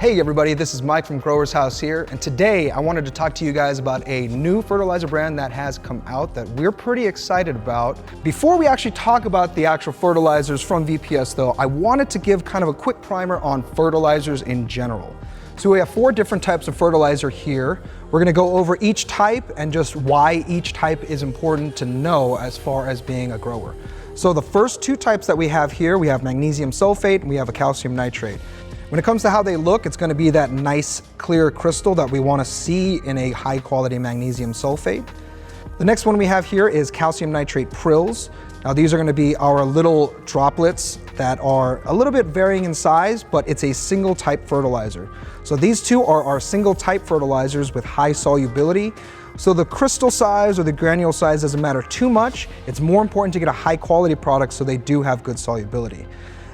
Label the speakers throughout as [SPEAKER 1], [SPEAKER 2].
[SPEAKER 1] Hey everybody, this is Mike from GrowersHouse here, and today I wanted to talk to you guys about a new fertilizer brand that has come out that we're pretty excited about. Before we actually talk about the actual fertilizers from VPS though, I wanted to give kind of a quick primer on fertilizers in general. So we have 4 different types of fertilizer here. We're gonna go over each type and just why each type is important to know as far as being a grower. So the first 2 types that we have here, we have magnesium sulfate and we have a calcium nitrate. When it comes to how they look, it's gonna be that nice clear crystal that we wanna see in a high quality magnesium sulfate. The next one we have here is calcium nitrate prills. Now these are gonna be our little droplets that are a little bit varying in size, but it's a single type fertilizer. So these 2 are our single type fertilizers with high solubility. So the crystal size or the granule size doesn't matter too much. It's more important to get a high quality product so they do have good solubility.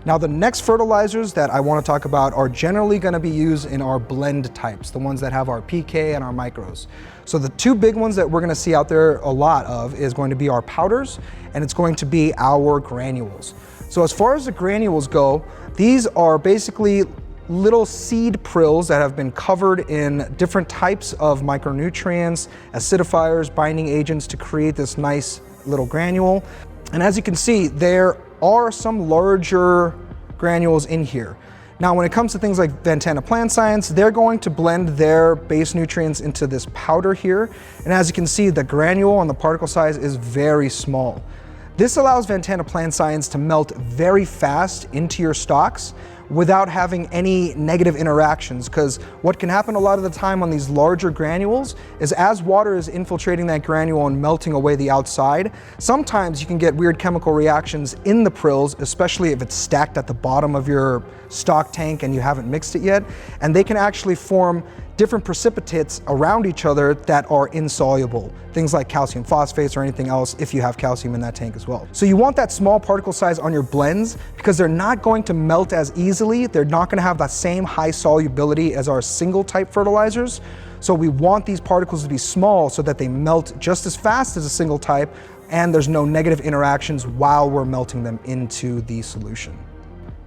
[SPEAKER 1] Now the next fertilizers that I want to talk about are generally going to be used in our blend types, the ones that have our PK and our micros. So the 2 big ones that we're going to see out there a lot of is going to be our powders and it's going to be our granules. So as far as the granules go, these are basically little seed prills that have been covered in different types of micronutrients, acidifiers, binding agents to create this nice little granule. And as you can see, there are some larger granules in here. Now, when it comes to things like Ventana Plant Science, they're going to blend their base nutrients into this powder here. And as you can see, the granule and the particle size is very small. This allows Ventana Plant Science to melt very fast into your stocks without having any negative interactions, because what can happen a lot of the time on these larger granules is as water is infiltrating that granule and melting away the outside, sometimes you can get weird chemical reactions in the prills, especially if it's stacked at the bottom of your stock tank and you haven't mixed it yet, and they can actually form different precipitates around each other that are insoluble. Things like calcium phosphates or anything else if you have calcium in that tank as well. So you want that small particle size on your blends because they're not going to melt as easily. They're not gonna have that same high solubility as our single type fertilizers. So we want these particles to be small so that they melt just as fast as a single type and there's no negative interactions while we're melting them into the solution.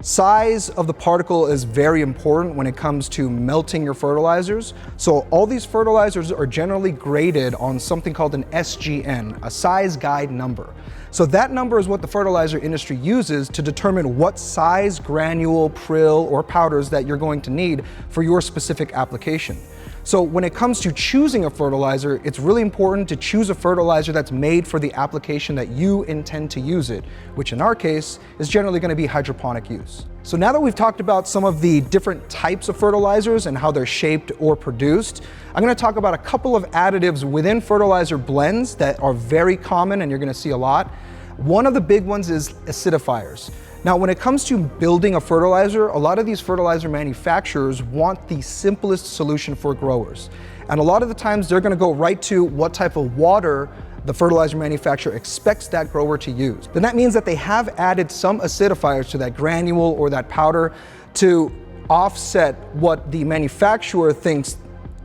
[SPEAKER 1] Size of the particle is very important when it comes to melting your fertilizers. So all these fertilizers are generally graded on something called an SGN, a size guide number. So that number is what the fertilizer industry uses to determine what size granule, prill, or powders that you're going to need for your specific application. So when it comes to choosing a fertilizer, it's really important to choose a fertilizer that's made for the application that you intend to use it, which in our case is generally going to be hydroponic use. So now that we've talked about some of the different types of fertilizers and how they're shaped or produced, I'm going to talk about a couple of additives within fertilizer blends that are very common and you're going to see a lot. One of the big ones is acidifiers. Now, when it comes to building a fertilizer, a lot of these fertilizer manufacturers want the simplest solution for growers. And a lot of the times they're gonna go right to what type of water the fertilizer manufacturer expects that grower to use. Then that means that they have added some acidifiers to that granule or that powder to offset what the manufacturer thinks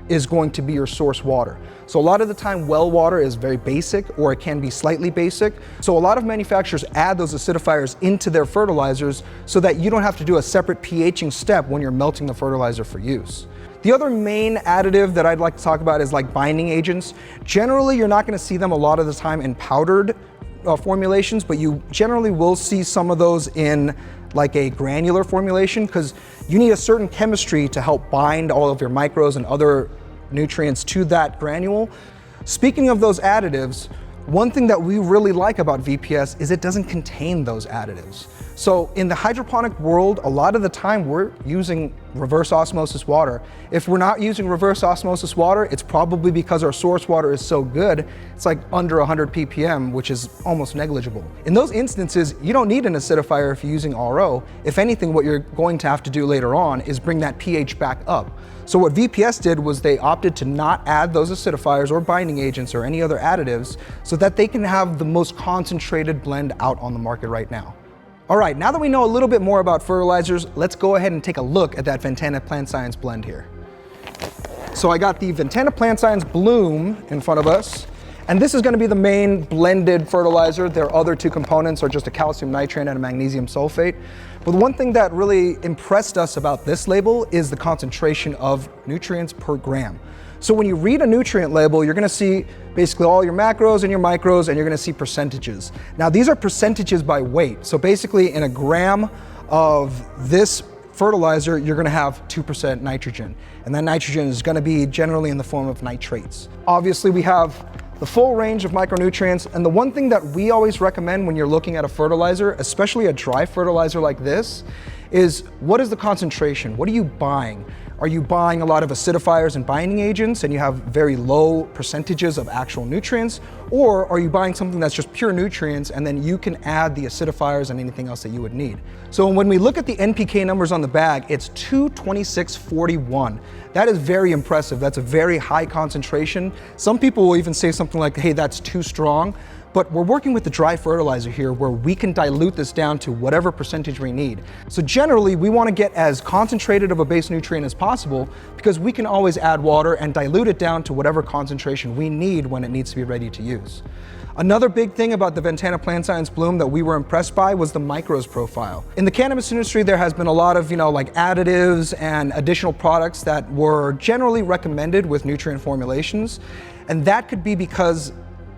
[SPEAKER 1] is going to be your source water. So a lot of the time well water is very basic or it can be slightly basic. So a lot of manufacturers add those acidifiers into their fertilizers so that you don't have to do a separate pHing step when you're melting the fertilizer for use. The other main additive that I'd like to talk about is like binding agents. Generally, you're not gonna see them a lot of the time in powdered formulations, but you generally will see some of those in like a granular formulation because you need a certain chemistry to help bind all of your micros and other nutrients to that granule. Speaking of those additives, one thing that we really like about VPS is it doesn't contain those additives. So in the hydroponic world, a lot of the time we're using reverse osmosis water. If we're not using reverse osmosis water, it's probably because our source water is so good, it's like under 100 ppm, which is almost negligible. In those instances, you don't need an acidifier if you're using RO. If anything, what you're going to have to do later on is bring that pH back up. So what VPS did was they opted to not add those acidifiers or binding agents or any other additives so that they can have the most concentrated blend out on the market right now. All right, now that we know a little bit more about fertilizers, let's go ahead and take a look at that Ventana Plant Science blend here. So I got the Ventana Plant Science Bloom in front of us, And this is going to be the main blended fertilizer. Their other two components are just a calcium nitrate and a magnesium sulfate. But the one thing that really impressed us about this label is the concentration of nutrients per gram. So when you read a nutrient label, you're gonna see basically all your macros and your micros, and you're gonna see percentages. Now these are percentages by weight. So basically in a gram of this fertilizer, you're gonna have 2% nitrogen. And that nitrogen is gonna be generally in the form of nitrates. Obviously we have the full range of micronutrients, and the one thing that we always recommend when you're looking at a fertilizer, especially a dry fertilizer like this, is what is the concentration? What are you buying? Are you buying a lot of acidifiers and binding agents and you have very low percentages of actual nutrients? Or are you buying something that's just pure nutrients and then you can add the acidifiers and anything else that you would need? So when we look at the NPK numbers on the bag, it's 22641. That is very impressive. That's a very high concentration. Some people will even say something like, hey, that's too strong. But we're working with the dry fertilizer here where we can dilute this down to whatever percentage we need. So generally, we want to get as concentrated of a base nutrient as possible because we can always add water and dilute it down to whatever concentration we need when it needs to be ready to use. Another big thing about the Ventana Plant Science bloom that we were impressed by was the micros profile. In the cannabis industry, there has been a lot of, like additives and additional products that were generally recommended with nutrient formulations. And that could be because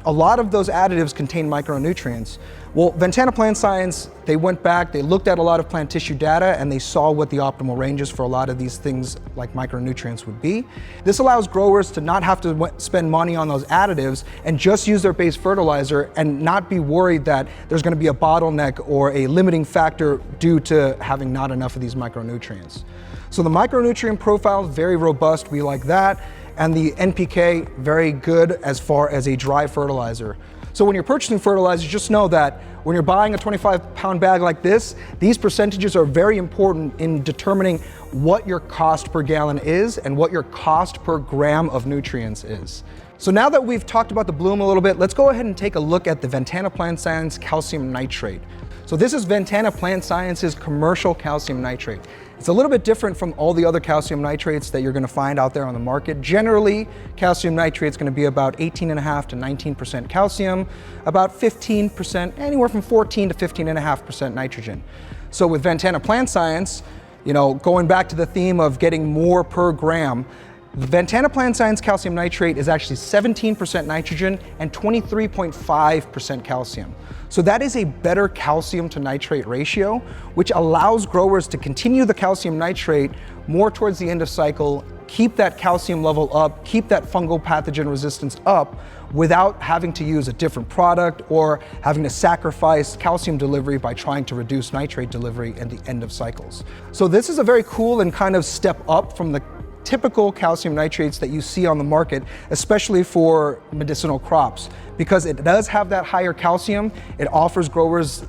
[SPEAKER 1] a lot of those additives contain micronutrients. Well, Ventana Plant Science, they went back, they looked at a lot of plant tissue data, and they saw what the optimal ranges for a lot of these things like micronutrients would be. This allows growers to not have to spend money on those additives and just use their base fertilizer and not be worried that there's gonna be a bottleneck or a limiting factor due to having not enough of these micronutrients. So the micronutrient profile is very robust, we like that. And the NPK, very good as far as a dry fertilizer. So when you're purchasing fertilizer, just know that when you're buying a 25-pound bag like this, these percentages are very important in determining what your cost per gallon is and what your cost per gram of nutrients is. So now that we've talked about the bloom a little bit, let's go ahead and take a look at the Ventana Plant Science calcium nitrate. So this is Ventana Plant Science's commercial calcium nitrate. It's a little bit different from all the other calcium nitrates that you're gonna find out there on the market. Generally, calcium nitrate is gonna be about 18.5 to 19% calcium, about 15%, anywhere from 14 to 15.5% nitrogen. So with Ventana Plant Science, going back to the theme of getting more per gram, the Ventana Plant Science calcium nitrate is actually 17% nitrogen and 23.5% calcium. So that is a better calcium to nitrate ratio, which allows growers to continue the calcium nitrate more towards the end of cycle, keep that calcium level up, keep that fungal pathogen resistance up without having to use a different product or having to sacrifice calcium delivery by trying to reduce nitrate delivery at the end of cycles. So this is a very cool and kind of step up from the typical calcium nitrates that you see on the market, especially for medicinal crops. Because it does have that higher calcium, it offers growers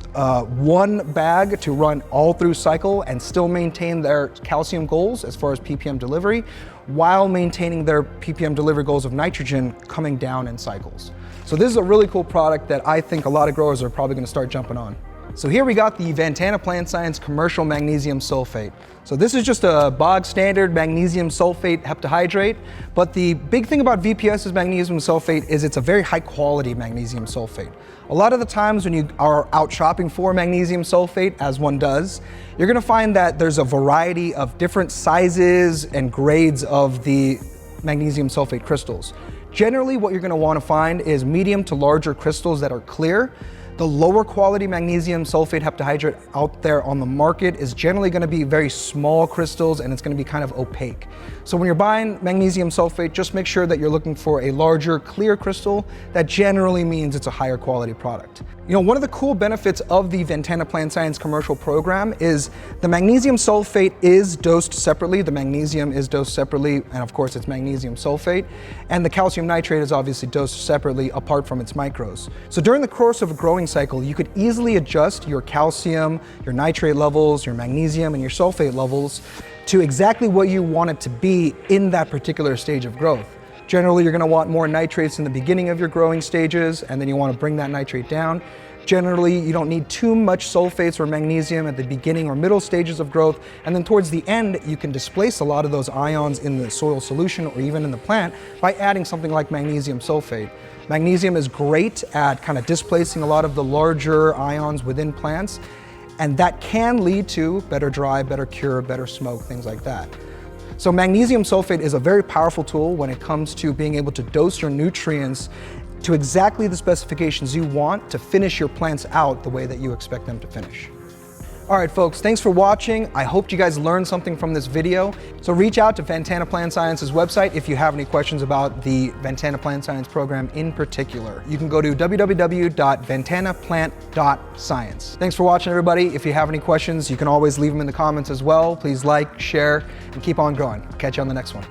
[SPEAKER 1] one bag to run all through cycle and still maintain their calcium goals as far as ppm delivery, while maintaining their ppm delivery goals of nitrogen coming down in cycles. So this is a really cool product that I think a lot of growers are probably gonna start jumping on. So here we got the Ventana Plant Science commercial magnesium sulfate. So this is just a bog standard magnesium sulfate heptahydrate, but the big thing about VPS's magnesium sulfate is it's a very high quality magnesium sulfate. A lot of the times when you are out shopping for magnesium sulfate, as one does, you're gonna find that there's a variety of different sizes and grades of the magnesium sulfate crystals. Generally, what you're gonna wanna find is medium to larger crystals that are clear. The lower quality magnesium sulfate heptahydrate out there on the market is generally gonna be very small crystals and it's gonna be kind of opaque. So when you're buying magnesium sulfate, just make sure that you're looking for a larger, clear crystal. That generally means it's a higher quality product. One of the cool benefits of the Ventana Plant Science commercial program is the magnesium sulfate is dosed separately. The magnesium is dosed separately, and of course it's magnesium sulfate. And the calcium nitrate is obviously dosed separately apart from its micros. So during the course of a growing cycle, you could easily adjust your calcium, your nitrate levels, your magnesium, and your sulfate levels to exactly what you want it to be in that particular stage of growth. Generally, you're gonna want more nitrates in the beginning of your growing stages, and then you wanna bring that nitrate down. Generally, you don't need too much sulfates or magnesium at the beginning or middle stages of growth, and then towards the end, you can displace a lot of those ions in the soil solution or even in the plant by adding something like magnesium sulfate. Magnesium is great at kind of displacing a lot of the larger ions within plants, and that can lead to better dry, better cure, better smoke, things like that. So magnesium sulfate is a very powerful tool when it comes to being able to dose your nutrients to exactly the specifications you want to finish your plants out the way that you expect them to finish. All right, folks, thanks for watching. I hope you guys learned something from this video. So reach out to Ventana Plant Science's website if you have any questions about the Ventana Plant Science program in particular. You can go to www.ventanaplant.science. Thanks for watching, everybody. If you have any questions, you can always leave them in the comments as well. Please like, share, and keep on growing. Catch you on the next one.